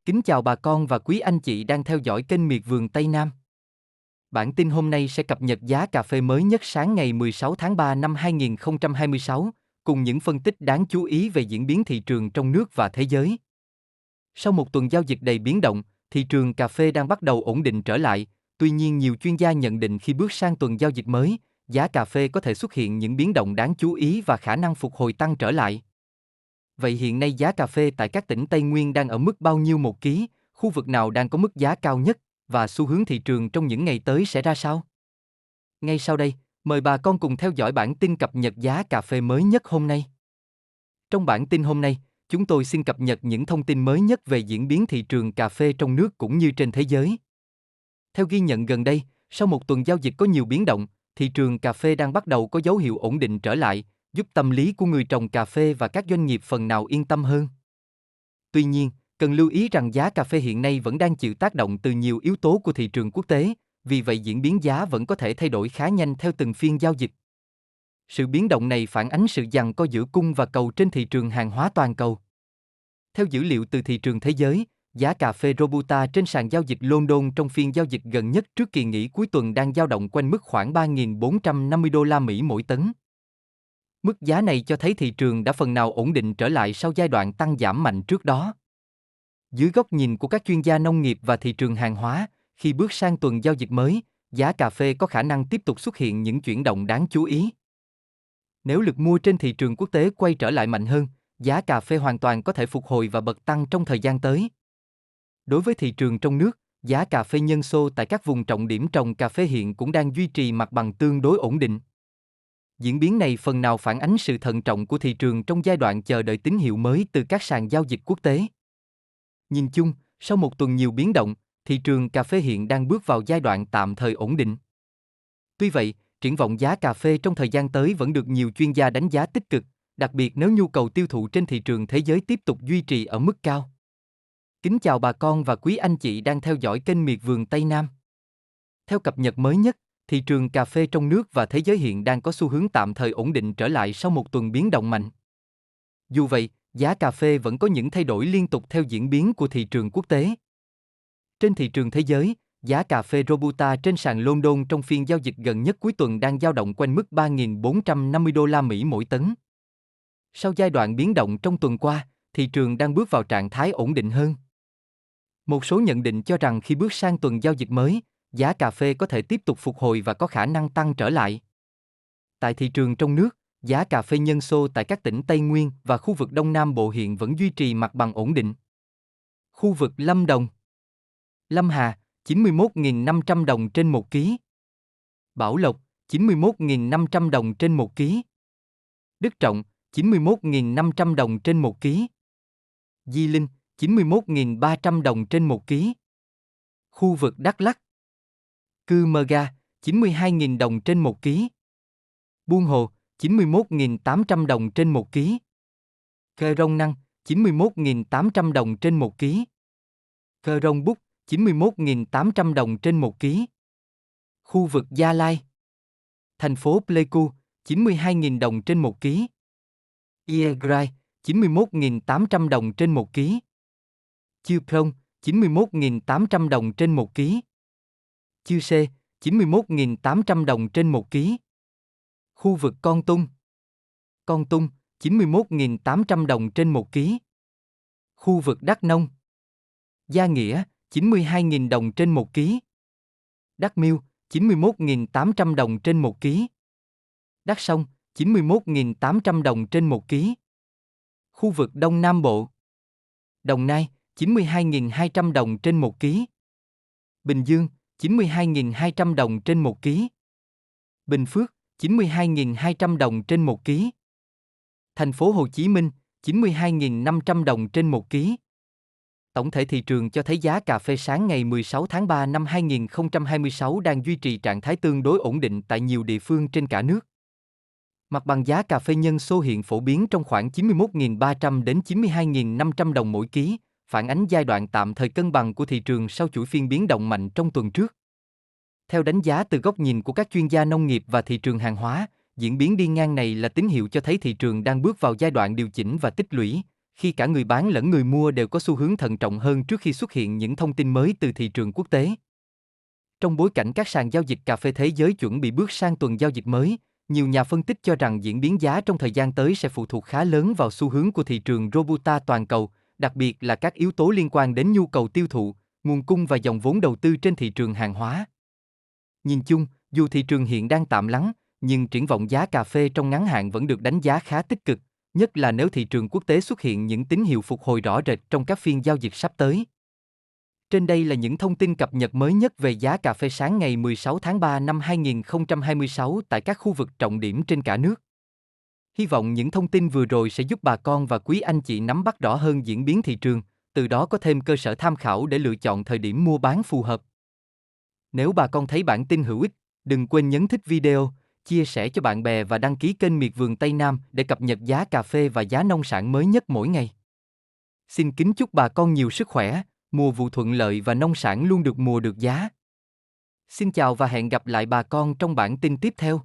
Kính chào bà con và quý anh chị đang theo dõi kênh Miệt vườn Tây Nam. Bản tin hôm nay sẽ cập nhật giá cà phê mới nhất sáng ngày 16 tháng 3 năm 2026, cùng những phân tích đáng chú ý về diễn biến thị trường trong nước và thế giới. Sau một tuần giao dịch đầy biến động, thị trường cà phê đang bắt đầu ổn định trở lại, tuy nhiên nhiều chuyên gia nhận định khi bước sang tuần giao dịch mới, giá cà phê có thể xuất hiện những biến động đáng chú ý và khả năng phục hồi tăng trở lại. Vậy hiện nay giá cà phê tại các tỉnh Tây Nguyên đang ở mức bao nhiêu một ký, khu vực nào đang có mức giá cao nhất, và xu hướng thị trường trong những ngày tới sẽ ra sao? Ngay sau đây, mời bà con cùng theo dõi bản tin cập nhật giá cà phê mới nhất hôm nay. Trong bản tin hôm nay, chúng tôi xin cập nhật những thông tin mới nhất về diễn biến thị trường cà phê trong nước cũng như trên thế giới. Theo ghi nhận gần đây, sau một tuần giao dịch có nhiều biến động, thị trường cà phê đang bắt đầu có dấu hiệu ổn định trở lại, giúp tâm lý của người trồng cà phê và các doanh nghiệp phần nào yên tâm hơn. Tuy nhiên, cần lưu ý rằng giá cà phê hiện nay vẫn đang chịu tác động từ nhiều yếu tố của thị trường quốc tế, vì vậy diễn biến giá vẫn có thể thay đổi khá nhanh theo từng phiên giao dịch. Sự biến động này phản ánh sự giằng co giữa cung và cầu trên thị trường hàng hóa toàn cầu. Theo dữ liệu từ thị trường thế giới, giá cà phê Robusta trên sàn giao dịch London trong phiên giao dịch gần nhất trước kỳ nghỉ cuối tuần đang dao động quanh mức khoảng 3.450 đô la Mỹ mỗi tấn. Mức giá này cho thấy thị trường đã phần nào ổn định trở lại sau giai đoạn tăng giảm mạnh trước đó. Dưới góc nhìn của các chuyên gia nông nghiệp và thị trường hàng hóa, khi bước sang tuần giao dịch mới, giá cà phê có khả năng tiếp tục xuất hiện những chuyển động đáng chú ý. Nếu lực mua trên thị trường quốc tế quay trở lại mạnh hơn, giá cà phê hoàn toàn có thể phục hồi và bật tăng trong thời gian tới. Đối với thị trường trong nước, giá cà phê nhân xô tại các vùng trọng điểm trồng cà phê hiện cũng đang duy trì mặt bằng tương đối ổn định. Diễn biến này phần nào phản ánh sự thận trọng của thị trường trong giai đoạn chờ đợi tín hiệu mới từ các sàn giao dịch quốc tế. Nhìn chung, sau một tuần nhiều biến động, thị trường cà phê hiện đang bước vào giai đoạn tạm thời ổn định. Tuy vậy, triển vọng giá cà phê trong thời gian tới vẫn được nhiều chuyên gia đánh giá tích cực, đặc biệt nếu nhu cầu tiêu thụ trên thị trường thế giới tiếp tục duy trì ở mức cao. Kính chào bà con và quý anh chị đang theo dõi kênh Miệt vườn Tây Nam. Theo cập nhật mới nhất, thị trường cà phê trong nước và thế giới hiện đang có xu hướng tạm thời ổn định trở lại sau một tuần biến động mạnh. Dù vậy, giá cà phê vẫn có những thay đổi liên tục theo diễn biến của thị trường quốc tế. Trên thị trường thế giới, giá cà phê Robusta trên sàn London trong phiên giao dịch gần nhất cuối tuần đang dao động quanh mức 3.450 đô la Mỹ mỗi tấn. Sau giai đoạn biến động trong tuần qua, thị trường đang bước vào trạng thái ổn định hơn. Một số nhận định cho rằng khi bước sang tuần giao dịch mới, giá cà phê có thể tiếp tục phục hồi và có khả năng tăng trở lại. Tại thị trường trong nước, giá cà phê nhân xô tại các tỉnh Tây Nguyên và khu vực Đông Nam Bộ hiện vẫn duy trì mặt bằng ổn định. Khu vực Lâm Đồng, Lâm Hà, 91.500 đồng trên 1 ký. Bảo Lộc, 91.500 đồng trên 1 ký. Đức Trọng, 91.500 đồng trên 1 ký. Di Linh, 91.300 đồng trên 1 ký. Khu vực Đắk Lắk, Cư Mơ Ga, 92.000 đồng trên 1 ký. Buôn Hồ, 91.800 đồng trên 1 ký. Khơ Rông Năng, 91.800 đồng trên 1 ký. Khơ Rông Búc, 91.800 đồng trên 1 ký. Khu vực Gia Lai, thành phố Pleiku, 92.000 đồng trên 1 ký. Iagrai, 91.800 đồng trên 1 ký. Chư Prong, 91.800 đồng trên 1 ký. Chư Sê, 91.800 đồng trên 1 ký. Khu vực Kon Tum, 91.800 đồng trên 1 ký. Khu vực Đắk Nông, Gia Nghĩa, 92.000 đồng trên 1 ký. Đắk Miêu, 91.800 đồng trên 1 ký. Đắk Sông, 91.800 đồng trên 1 ký. Khu vực Đông Nam Bộ, Đồng Nai, 92.200 đồng trên 1 ký. Bình Dương, 92.200 đồng trên 1 ký. Bình Phước, 92.200 đồng trên 1 ký. Thành phố Hồ Chí Minh, 92.500 đồng trên 1 ký. Tổng thể thị trường cho thấy giá cà phê sáng ngày 16 tháng 3 năm 2026 đang duy trì trạng thái tương đối ổn định tại nhiều địa phương trên cả nước. Mặt bằng giá cà phê nhân xô hiện phổ biến trong khoảng 91.300 đến 92.500 đồng mỗi ký, phản ánh giai đoạn tạm thời cân bằng của thị trường sau chuỗi phiên biến động mạnh trong tuần trước. Theo đánh giá từ góc nhìn của các chuyên gia nông nghiệp và thị trường hàng hóa, diễn biến đi ngang này là tín hiệu cho thấy thị trường đang bước vào giai đoạn điều chỉnh và tích lũy, khi cả người bán lẫn người mua đều có xu hướng thận trọng hơn trước khi xuất hiện những thông tin mới từ thị trường quốc tế. Trong bối cảnh các sàn giao dịch cà phê thế giới chuẩn bị bước sang tuần giao dịch mới, nhiều nhà phân tích cho rằng diễn biến giá trong thời gian tới sẽ phụ thuộc khá lớn vào xu hướng của thị trường Robusta toàn cầu, đặc biệt là các yếu tố liên quan đến nhu cầu tiêu thụ, nguồn cung và dòng vốn đầu tư trên thị trường hàng hóa. Nhìn chung, dù thị trường hiện đang tạm lắng, nhưng triển vọng giá cà phê trong ngắn hạn vẫn được đánh giá khá tích cực, nhất là nếu thị trường quốc tế xuất hiện những tín hiệu phục hồi rõ rệt trong các phiên giao dịch sắp tới. Trên đây là những thông tin cập nhật mới nhất về giá cà phê sáng ngày 16 tháng 3 năm 2026 tại các khu vực trọng điểm trên cả nước. Hy vọng những thông tin vừa rồi sẽ giúp bà con và quý anh chị nắm bắt rõ hơn diễn biến thị trường, từ đó có thêm cơ sở tham khảo để lựa chọn thời điểm mua bán phù hợp. Nếu bà con thấy bản tin hữu ích, đừng quên nhấn thích video, chia sẻ cho bạn bè và đăng ký kênh Miệt Vườn Tây Nam để cập nhật giá cà phê và giá nông sản mới nhất mỗi ngày. Xin kính chúc bà con nhiều sức khỏe, mùa vụ thuận lợi và nông sản luôn được mùa được giá. Xin chào và hẹn gặp lại bà con trong bản tin tiếp theo.